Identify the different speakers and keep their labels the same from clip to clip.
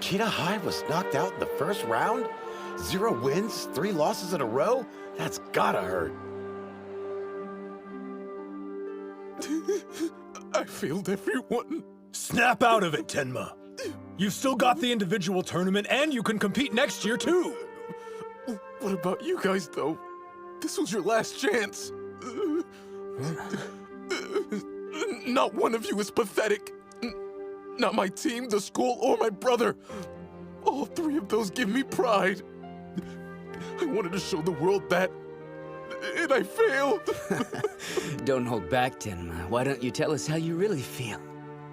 Speaker 1: Ashita High was knocked out in the first round? 0 wins, 3 losses in a row? That's gotta hurt.
Speaker 2: I failed everyone.
Speaker 3: Snap out of it, Tenma. You've still got the individual tournament, and you can compete next year, too.
Speaker 2: What about you guys, though? This was your last chance. Not one of you is pathetic. Not my team, the school, or my brother. All 3 of those give me pride. I wanted to show the world that, and I failed.
Speaker 4: Don't hold back, Tenma. Why don't you tell us how you really feel?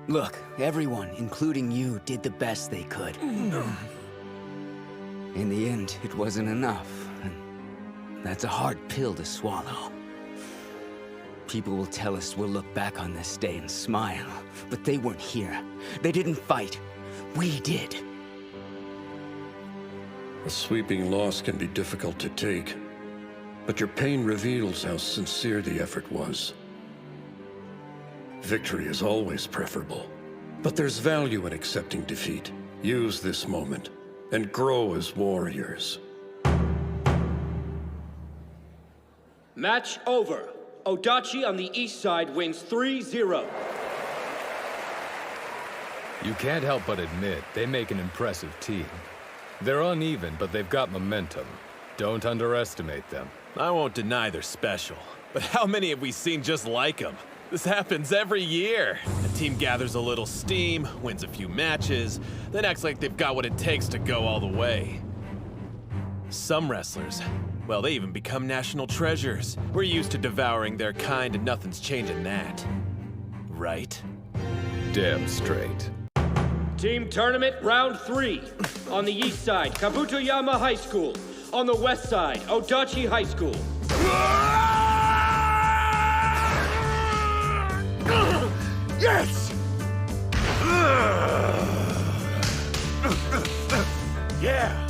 Speaker 4: Look, everyone, including you, did the best they could. In the end, it wasn't enough, and that's a hard pill to swallow. People will tell us we'll look back on this day and smile, but they weren't here. They didn't fight. We did.
Speaker 5: A sweeping loss can be difficult to take, but your pain reveals how sincere the effort was. Victory is always preferable, but there's value in accepting defeat. Use this moment and grow as warriors.
Speaker 6: Match over. Dachi on the east side wins 3-0.
Speaker 7: You can't help but admit they make an impressive team. They're uneven, but they've got momentum. Don't underestimate them.
Speaker 3: I won't deny they're special, but how many have we seen just like them? This happens every year. A team gathers a little steam, wins a few matches, then acts like they've got what it takes to go all the way. Some wrestlers, well, they even become national treasures. We're used to devouring their kind, and nothing's changing that. Right?
Speaker 7: Damn straight.
Speaker 6: Team tournament round 3. On the east side, Kabutoyama High School. On the west side, Dachi High School.
Speaker 3: Yes! Yeah!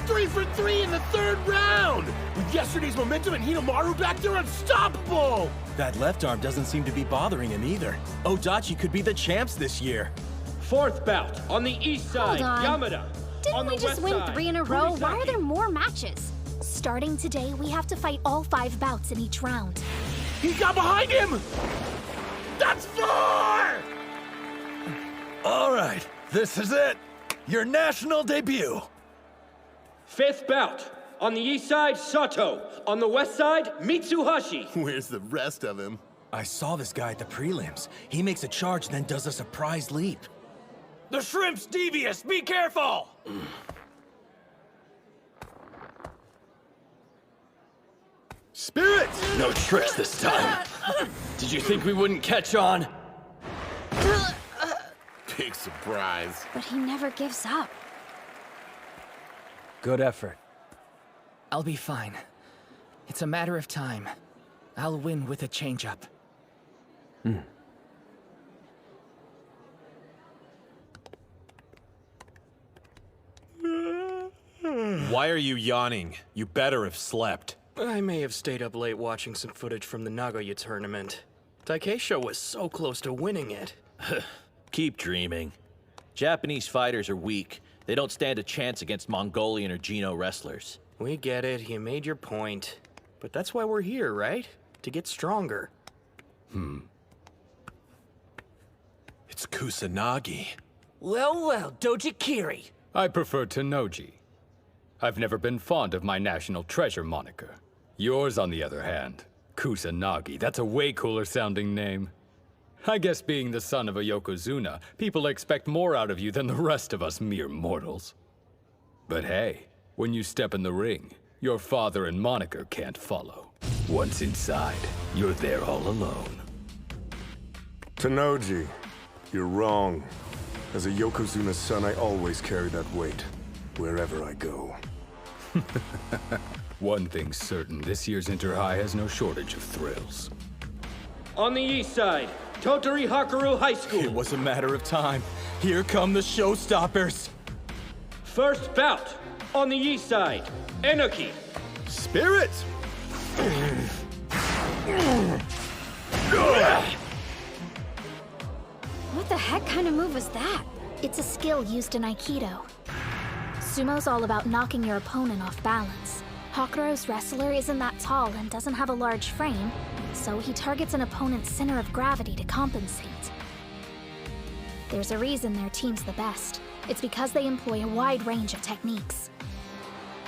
Speaker 1: 3 for 3 in the 3rd round! With yesterday's momentum and Hinomaru back, they're unstoppable!
Speaker 3: That left arm doesn't seem to be bothering him either. Dachi could be the champs this year.
Speaker 6: 4th bout. On the east side,
Speaker 8: Hold on.
Speaker 6: Yamada.
Speaker 8: Didn't
Speaker 6: On the
Speaker 8: we just
Speaker 6: west
Speaker 8: win
Speaker 6: side,
Speaker 8: 3 in a row? Why are
Speaker 6: Kurisaki.
Speaker 8: there more matches? Starting today, we have to fight all 5 bouts in each round.
Speaker 1: He got behind him! That's 4!
Speaker 3: All right, this is it. Your national debut.
Speaker 6: 5th bout. On the east side, Sato. On the west side, Mitsuhashi.
Speaker 2: Where's the rest of him?
Speaker 3: I saw this guy at the prelims. He makes a charge, then does a surprise leap.
Speaker 1: The shrimp's devious! Be careful!
Speaker 2: Spirit!
Speaker 1: No tricks this time. Did you think we wouldn't catch on?
Speaker 2: Big surprise.
Speaker 8: But he never gives up.
Speaker 4: Good effort. I'll be fine. It's a matter of time. I'll win with a change-up.
Speaker 3: Why are you yawning? You better have slept.
Speaker 9: I may have stayed up late watching some footage from the Nagoya tournament. Takeisho was so close to winning it.
Speaker 10: Keep dreaming. Japanese fighters are weak. They don't stand a chance against Mongolian or Geno wrestlers.
Speaker 9: We get it, you made your point. But that's why we're here, right? To get stronger.
Speaker 3: It's Kusanagi.
Speaker 4: Well, Doji Kiri.
Speaker 7: I prefer Tennoji. I've never been fond of my national treasure moniker. Yours, on the other hand, Kusanagi. That's a way cooler sounding name. I guess being the son of a Yokozuna, people expect more out of you than the rest of us mere mortals. But hey, when you step in the ring, your father and moniker can't follow. Once inside, you're there all alone.
Speaker 11: Tennoji, you're wrong. As a Yokozuna's son, I always carry that weight, wherever I go.
Speaker 7: One thing's certain, this year's Inter-High has no shortage of thrills.
Speaker 6: On the east side, Totori Hakaru High School.
Speaker 3: It was a matter of time. Here come the showstoppers.
Speaker 6: 1st bout. On the east side, Enoki.
Speaker 2: Spirit!
Speaker 8: What the heck kind of move was that? It's a skill used in Aikido. Sumo's all about knocking your opponent off balance. Hakuro's wrestler isn't that tall and doesn't have a large frame, so he targets an opponent's center of gravity to compensate. There's a reason their team's the best. It's because they employ a wide range of techniques.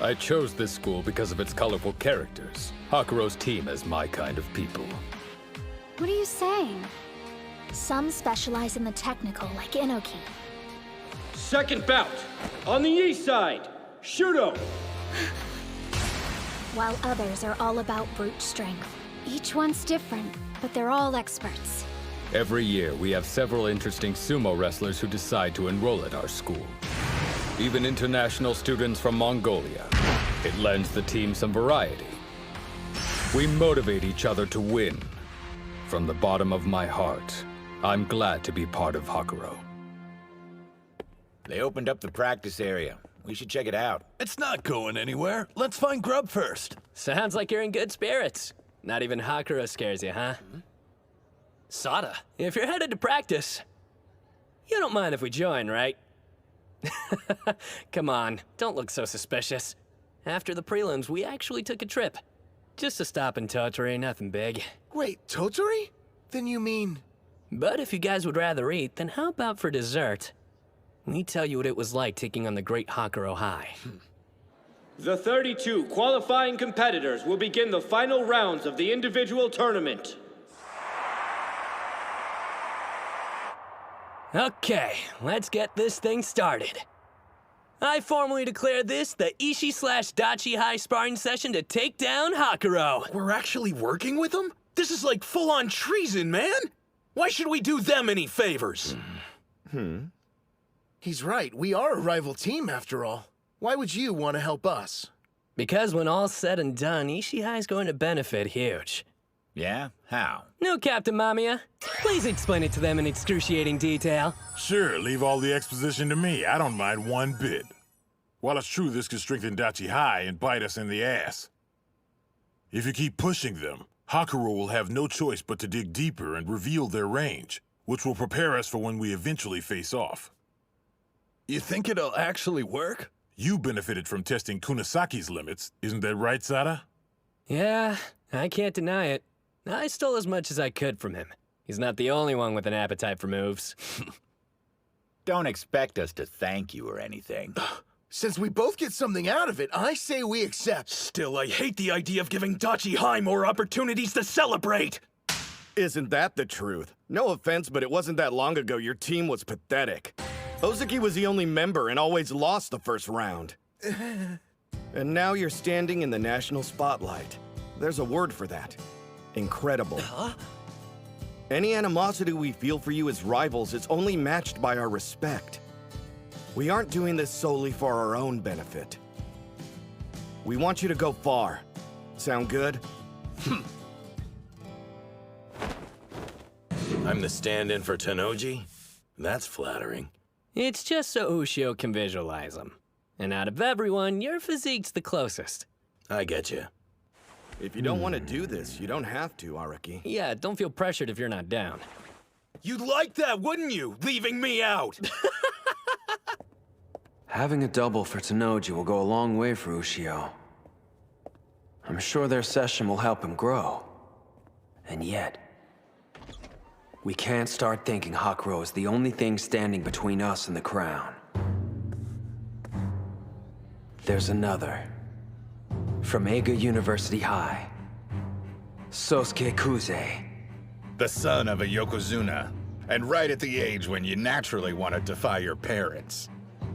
Speaker 7: I chose this school because of its colorful characters. Hakuro's team is my kind of people.
Speaker 8: What are you saying? Some specialize in the technical, like Inoki.
Speaker 6: Second bout. On the east side, Shudo.
Speaker 8: While others are all about brute strength. Each one's different, but they're all experts.
Speaker 7: Every year, we have several interesting sumo wrestlers who decide to enroll at our school. Even international students from Mongolia. It lends the team some variety. We motivate each other to win. From the bottom of my heart, I'm glad to be part of Hakuro.
Speaker 12: They opened up the practice area. We should check it out.
Speaker 2: It's not going anywhere. Let's find grub first.
Speaker 9: Sounds like you're in good spirits. Not even Hakuro scares you, huh? Sada, if you're headed to practice, you don't mind if we join, right? Come on, don't look so suspicious. After the prelims, we actually took a trip. Just to stop in Tottori, nothing big.
Speaker 1: Wait, Tottori? Then you mean...
Speaker 9: But if you guys would rather eat, then how about for dessert? Let me tell you what it was like taking on the great Hakuro High.
Speaker 6: The 32 qualifying competitors will begin the final rounds of the individual tournament.
Speaker 9: Okay, let's get this thing started. I formally declare this the Ishi/Dachi High sparring session to take down Hakuro.
Speaker 1: We're actually working with them? This is like full-on treason, man! Why should we do them any favors? He's right, we are a rival team after all. Why would you want to help us?
Speaker 9: Because when all's said and done, Ishi High's going to benefit huge.
Speaker 12: Yeah? How?
Speaker 9: No, Captain Mamiya. Please explain it to them in excruciating detail.
Speaker 13: Sure, leave all the exposition to me. I don't mind one bit. While it's true this could strengthen Dachi High and bite us in the ass, if you keep pushing them, Hakuro will have no choice but to dig deeper and reveal their range, which will prepare us for when we eventually face off.
Speaker 2: You think it'll actually work?
Speaker 13: You benefited from testing Kunasaki's limits, isn't that right, Sada?
Speaker 9: Yeah, I can't deny it. I stole as much as I could from him. He's not the only one with an appetite for moves.
Speaker 12: Don't expect us to thank you or anything.
Speaker 1: Since we both get something out of it, I say we accept.
Speaker 2: Still, I hate the idea of giving Dachi High more opportunities to celebrate.
Speaker 14: Isn't that the truth? No offense, but it wasn't that long ago your team was pathetic. Ozuki was the only member and always lost the first round. And now you're standing in the national spotlight. There's a word for that. Incredible. Any animosity we feel for you as rivals is only matched by our respect. We aren't doing this solely for our own benefit. We want you to go far. Sound good?
Speaker 1: I'm the stand-in for Tennoji? That's flattering.
Speaker 9: It's just so Ushio can visualize him. And out of everyone, your physique's the closest.
Speaker 1: I get you.
Speaker 14: If you don't want to do this, you don't have to, Araki.
Speaker 9: Yeah, don't feel pressured if you're not down.
Speaker 2: You'd like that, wouldn't you? Leaving me out.
Speaker 15: Having a double for Tennoji will go a long way for Ushio. I'm sure their session will help him grow. And yet, we can't start thinking Hakuro is the only thing standing between us and the crown. There's another. From Eiga University High. Sosuke Kuze.
Speaker 16: The son of a Yokozuna, and right at the age when you naturally want to defy your parents.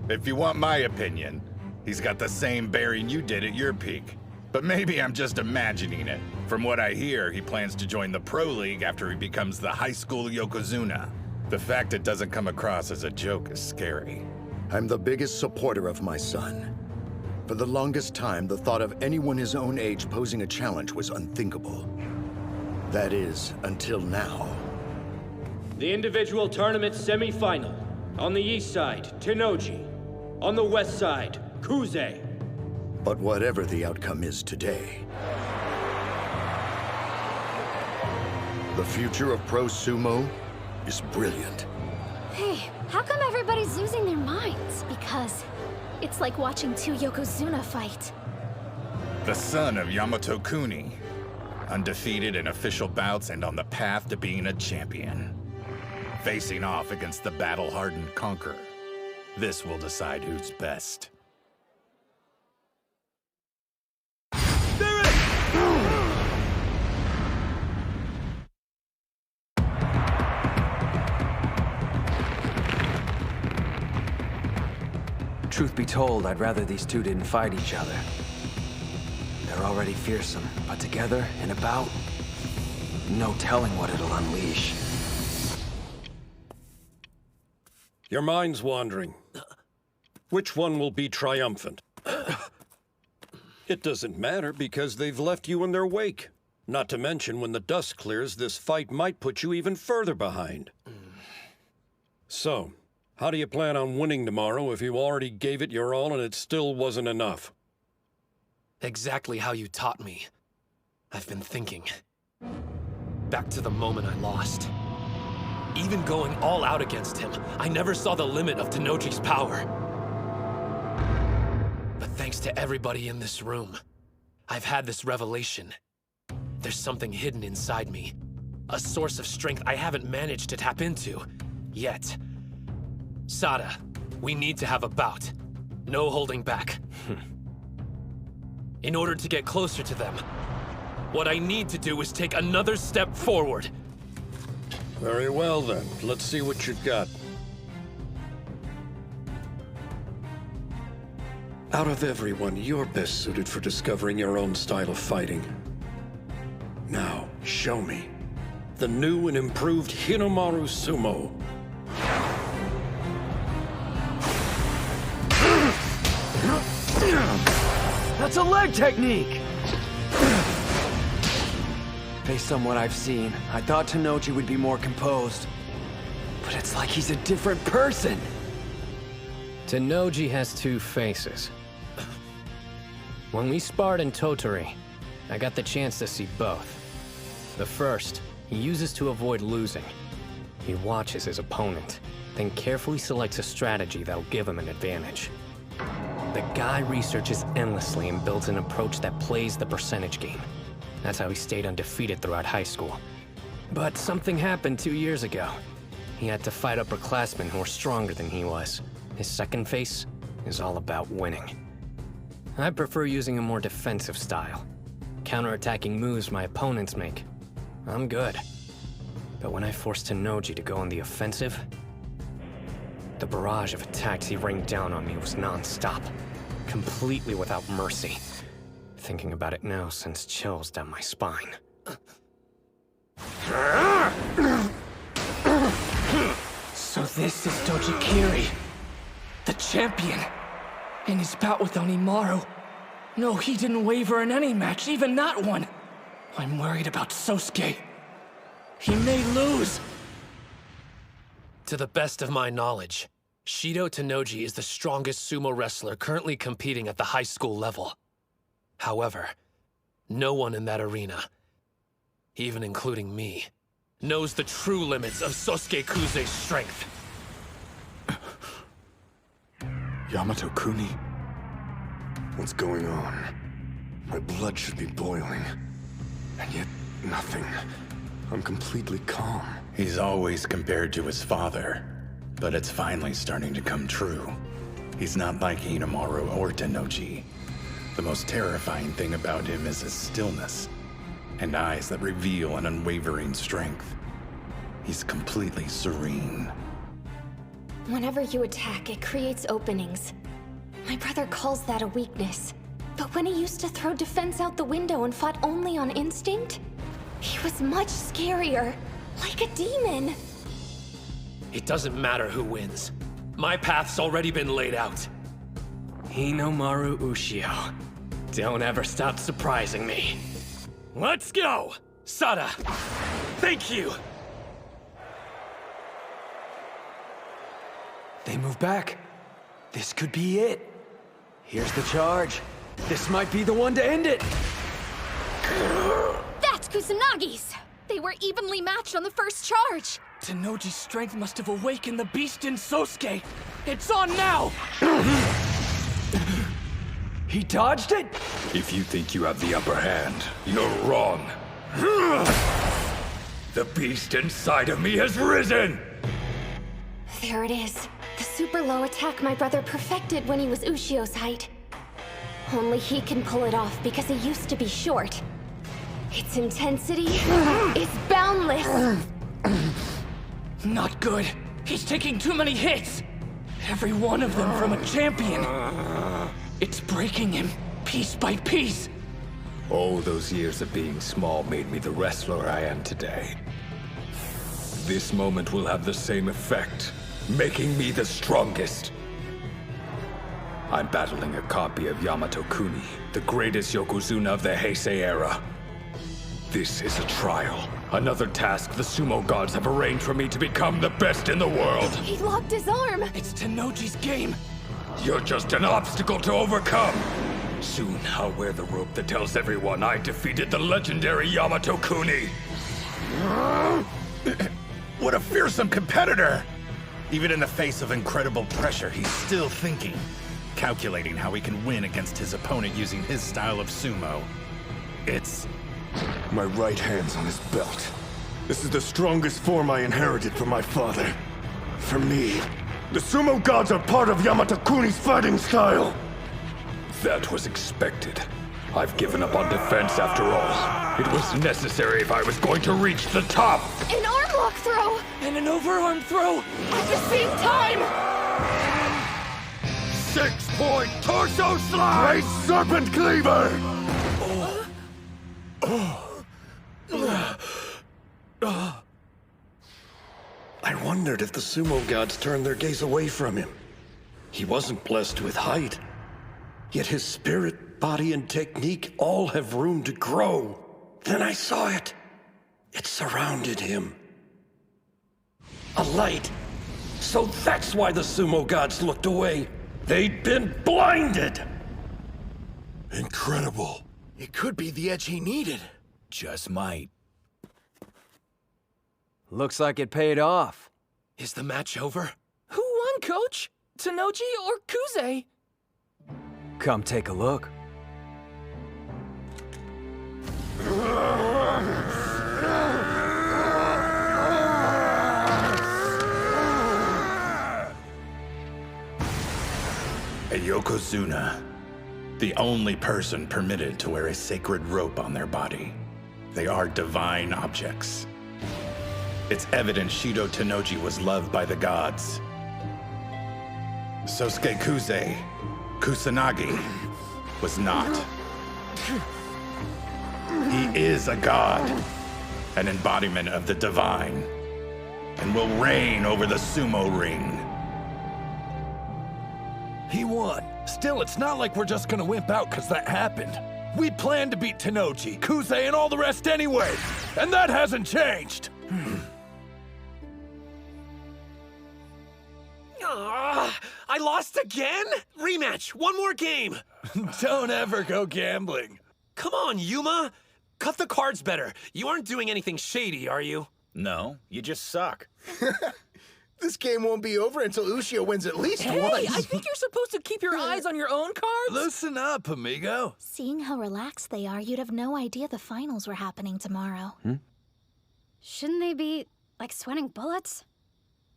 Speaker 16: If you want my opinion, he's got the same bearing you did at your peak. But maybe I'm just imagining it. From what I hear, he plans to join the Pro League after he becomes the high school Yokozuna. The fact it doesn't come across as a joke is scary.
Speaker 17: I'm the biggest supporter of my son. For the longest time, the thought of anyone his own age posing a challenge was unthinkable. That is, until now.
Speaker 6: The individual tournament semi-final. On the east side, Tennoji. On the west side, Kuze.
Speaker 17: But whatever the outcome is today, the future of pro sumo is brilliant.
Speaker 8: Hey, how come everybody's losing their minds? Because it's like watching two Yokozuna fight.
Speaker 16: The son of Yamato Kuni. Undefeated in official bouts and on the path to being a champion. Facing off against the battle-hardened conqueror. This will decide who's best.
Speaker 15: Truth be told, I'd rather these two didn't fight each other. They're already fearsome, but together, in a bout, no telling what it'll unleash.
Speaker 5: Your mind's wandering. Which one will be triumphant? It doesn't matter because they've left you in their wake. Not to mention, when the dust clears, this fight might put you even further behind. So, how do you plan on winning tomorrow if you already gave it your all and it still wasn't enough?
Speaker 18: Exactly how you taught me. I've been thinking. Back to the moment I lost. Even going all out against him, I never saw the limit of Tennoji's power. But thanks to everybody in this room, I've had this revelation. There's something hidden inside me. A source of strength I haven't managed to tap into yet. Sada, we need to have a bout. No holding back. In order to get closer to them, what I need to do is take another step forward.
Speaker 5: Very well then, let's see what you've got. Out of everyone, you're best suited for discovering your own style of fighting. Now, show me. The new and improved Hinomaru Sumo.
Speaker 15: That's a leg technique! Based on what I've seen, I thought Tennoji would be more composed. But it's like he's a different person!
Speaker 9: Tennoji has two faces. When we sparred in Tottori, I got the chance to see both. The first, he uses to avoid losing. He watches his opponent, then carefully selects a strategy that'll give him an advantage. The guy researches endlessly and builds an approach that plays the percentage game. That's how he stayed undefeated throughout high school. But something happened 2 years ago. He had to fight upperclassmen who were stronger than he was. His second face is all about winning. I prefer using a more defensive style. Counterattacking moves my opponents make. I'm good. But when I forced Tennoji to go on the offensive, the barrage of attacks he rained down on me was non-stop, completely without mercy. Thinking about it now sends chills down my spine.
Speaker 19: So this is Dojikiri, the champion. In his bout with Hinomaru. No, he didn't waver in any match, even that one. I'm worried about Sosuke. He may lose.
Speaker 18: To the best of my knowledge, Shido Tennoji is the strongest sumo wrestler currently competing at the high school level. However, no one in that arena, even including me, knows the true limits of Sosuke Kuze's strength.
Speaker 11: Yamato Kuni? What's going on? My blood should be boiling. And yet, nothing. I'm completely calm.
Speaker 16: He's always compared to his father, but it's finally starting to come true. He's not like Hinomaru or Tennoji. The most terrifying thing about him is his stillness, and eyes that reveal an unwavering strength. He's completely serene.
Speaker 8: Whenever you attack, it creates openings. My brother calls that a weakness. But when he used to throw defense out the window and fought only on instinct, he was much scarier, like a demon.
Speaker 18: It doesn't matter who wins. My path's already been laid out.
Speaker 9: Hinomaru Ushio. Don't ever stop surprising me.
Speaker 18: Let's go! Sada, thank you!
Speaker 15: They move back. This could be it. Here's the charge. This might be the one to end it.
Speaker 8: That's Kusanagi's! They were evenly matched on the first charge.
Speaker 19: Tennoji's strength must have awakened the beast in Sosuke! It's on now!
Speaker 7: He dodged it? If you think you have the upper hand, you're wrong. The beast inside of me has risen!
Speaker 20: There it is. The super low attack my brother perfected when he was Ushio's height. Only he can pull it off because he used to be short. Its intensity is boundless.
Speaker 19: Not good. He's taking too many hits. Every one of them from a champion. It's breaking him, piece by piece.
Speaker 7: All those years of being small made me the wrestler I am today. This moment will have the same effect, making me the strongest. I'm battling a copy of Yamato Kuni, the greatest Yokozuna of the Heisei era. This is a trial. Another task the sumo gods have arranged for me to become the best in the world.
Speaker 20: He locked his arm.
Speaker 19: It's Tennoji's game.
Speaker 7: You're just an obstacle to overcome. Soon I'll wear the rope that tells everyone I defeated the legendary Yamato Kuni.
Speaker 16: What a fearsome competitor! Even in the face of incredible pressure, he's still thinking, calculating how he can win against his opponent using his style of sumo. It's...
Speaker 11: My right hand's on his belt. This is the strongest form I inherited from my father. For me, the sumo gods are part of Yamato Kuni's fighting style.
Speaker 7: That was expected. I've given up on defense after all. It was necessary if I was going to reach the top.
Speaker 20: An arm lock throw!
Speaker 19: And an overarm throw!
Speaker 20: At the same time!
Speaker 11: 6-point torso slide! Great serpent cleaver!
Speaker 5: I wondered if the sumo gods turned their gaze away from him. He wasn't blessed with height. Yet his spirit, body, and technique all have room to grow. Then I saw it. It surrounded him. A light. So that's why the sumo gods looked away. They'd been blinded!
Speaker 11: Incredible.
Speaker 1: It could be the edge he needed.
Speaker 12: Just might.
Speaker 15: Looks like it paid off.
Speaker 18: Is the match over?
Speaker 19: Who won, Coach? Tennoji or Kuze?
Speaker 15: Come take a look.
Speaker 16: A Yokozuna. The only person permitted to wear a sacred rope on their body. They are divine objects. It's evident Shido Tennoji was loved by the gods. Sosuke Kuze, Kusanagi, was not. He is a god, an embodiment of the divine, and will reign over the sumo ring.
Speaker 2: He won. Still, it's not like we're just gonna wimp out because that happened. We planned to beat Tennoji, Kuze, and all the rest anyway, and that hasn't changed.
Speaker 18: I lost again? Rematch, one more game.
Speaker 2: Don't ever go gambling.
Speaker 18: Come on, Yuma. Cut the cards better. You aren't doing anything shady, are you?
Speaker 12: No, you just suck.
Speaker 1: This game won't be over until Ushio wins at least
Speaker 19: Hey,
Speaker 1: once.
Speaker 19: I think you're supposed to keep your eyes on your own cards.
Speaker 2: Listen up, amigo.
Speaker 8: Seeing how relaxed they are, you'd have no idea the finals were happening tomorrow.
Speaker 20: Shouldn't they be, like, sweating bullets?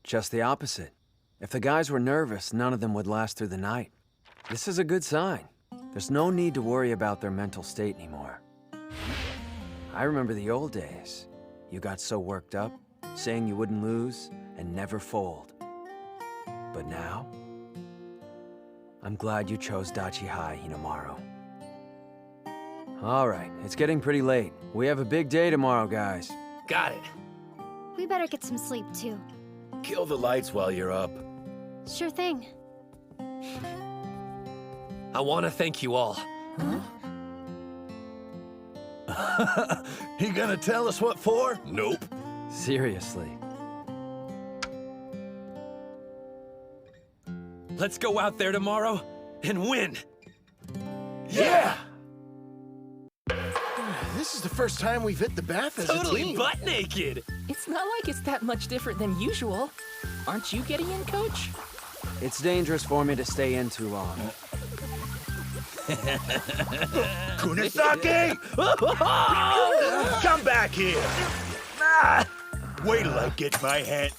Speaker 15: Just the opposite. If the guys were nervous, none of them would last through the night. This is a good sign. There's no need to worry about their mental state anymore. I remember the old days. You got so worked up, saying you wouldn't lose and never fold. But now, I'm glad you chose Dachi High, Hinomaru. All right, it's getting pretty late. We have a big day tomorrow, guys.
Speaker 18: Got it.
Speaker 20: We better get some sleep, too.
Speaker 12: Kill the lights while you're up.
Speaker 20: Sure thing.
Speaker 18: I want to thank you all.
Speaker 2: He gonna tell us what for? Nope.
Speaker 15: Seriously.
Speaker 18: Let's go out there tomorrow and win.
Speaker 2: Yeah!
Speaker 1: This is the first time we've hit the bath as a
Speaker 18: Totally
Speaker 1: team.
Speaker 18: butt naked.
Speaker 21: It's not like it's that much different than usual. Aren't you getting in, Coach?
Speaker 15: It's dangerous for me to stay in too long.
Speaker 1: Kunisake! Come back here! Wait till I get my hand...